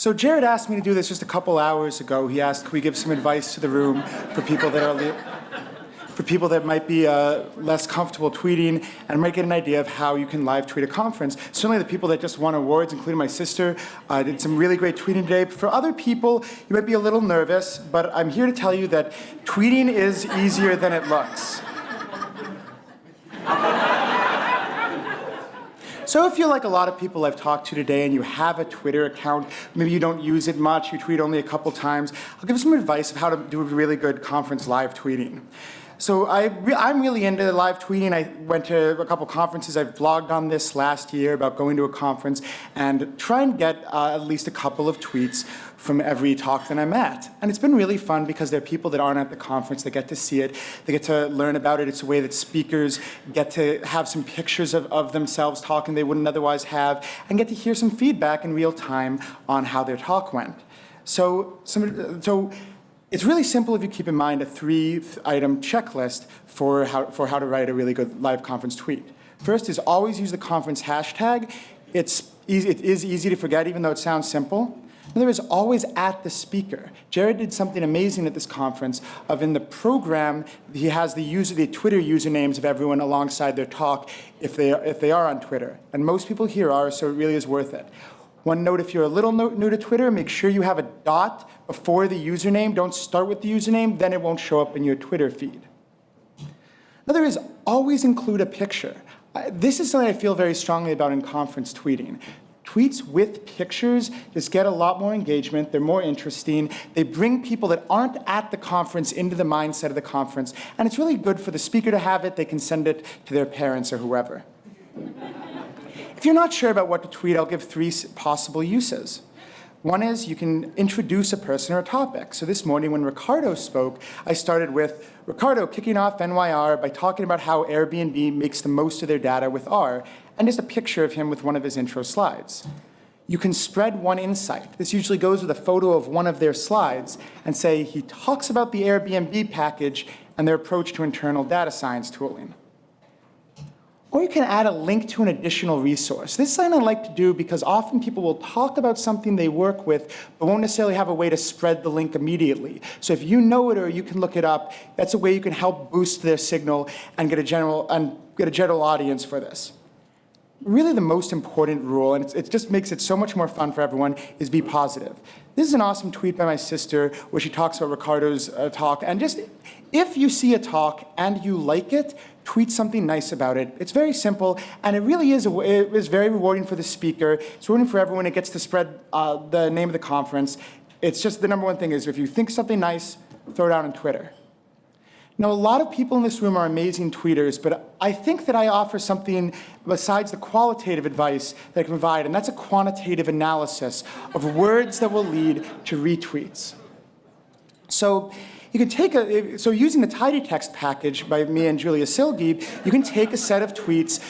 So Jared asked me to do this just a couple hours ago. He asked, could we give some advice to the room for people that might be less comfortable tweeting and might get an idea of how you can live tweet a conference. Certainly the people that just won awards, including my sister, did some really great tweeting today. For other people, you might be a little nervous, but I'm here to tell you that tweeting is easier than it looks. So if you're like a lot of people I've talked to today and you have a Twitter account, maybe you don't use it much, you tweet only a couple times, I'll give you some advice of how to do a really good conference live tweeting. So I'm really into live tweeting. I went to a couple conferences. I've blogged on this last year about going to a conference and try and get at least a couple of tweets from every talk that I'm at. And it's been really fun because there are people that aren't at the conference that get to see it. They get to learn about it. It's a way that speakers get to have some pictures of themselves talking they wouldn't otherwise have and get to hear some feedback in real time on how their talk went. So it's really simple if you keep in mind a 3-item checklist for how to write a really good live conference tweet. First is always use the conference hashtag. It is easy to forget, even though it sounds simple. Another is always at the speaker. Jared did something amazing at this conference of in the program, he has the Twitter usernames of everyone alongside their talk if they are on Twitter. And most people here are, so it really is worth it. One note, if you're a little new to Twitter, make sure you have a dot before the username. Don't start with the username, then it won't show up in your Twitter feed. Another is always include a picture. This is something I feel very strongly about in conference tweeting. Tweets with pictures just get a lot more engagement. They're more interesting. They bring people that aren't at the conference into the mindset of the conference. And it's really good for the speaker to have it. They can send it to their parents or whoever. If you're not sure about what to tweet, I'll give 3 possible uses. One is you can introduce a person or a topic. So this morning when Ricardo spoke, I started with Ricardo kicking off NYR by talking about how Airbnb makes the most of their data with R, and just a picture of him with one of his intro slides. You can spread one insight. This usually goes with a photo of one of their slides and say he talks about the Airbnb package and their approach to internal data science tooling. Or you can add a link to an additional resource. This is something I like to do because often people will talk about something they work with, but won't necessarily have a way to spread the link immediately. So if you know it or you can look it up, that's a way you can help boost their signal and get a general audience for this. Really the most important rule, and it just makes it so much more fun for everyone, is be positive. This is an awesome tweet by my sister where she talks about Ricardo's talk, and just if you see a talk and you like it, tweet something nice about it. It's very simple, and it really is very rewarding for the speaker. It's rewarding for everyone. It gets to spread the name of the conference. It's just the number one thing is if you think something nice, throw it out on Twitter. Now, a lot of people in this room are amazing tweeters, but I think that I offer something besides the qualitative advice that I can provide, and that's a quantitative analysis of words that will lead to retweets. So you can take using the tidy text package by me and Julia Silgeeb, you can take a set of tweets,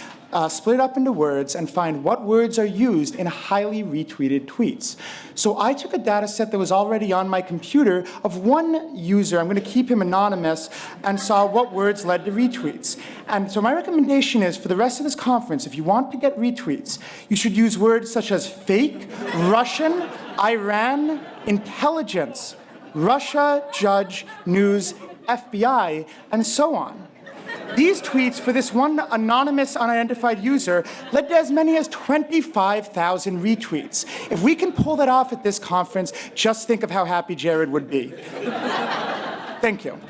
split it up into words, and find what words are used in highly retweeted tweets. So I took a data set that was already on my computer of one user, I'm going to keep him anonymous, and saw what words led to retweets. And so my recommendation is for the rest of this conference, if you want to get retweets, you should use words such as fake, Russian, Iran, intelligence, Russia, judge, news, FBI, and so on. These tweets for this one anonymous, unidentified user led to as many as 25,000 retweets. If we can pull that off at this conference, just think of how happy Jared would be. Thank you.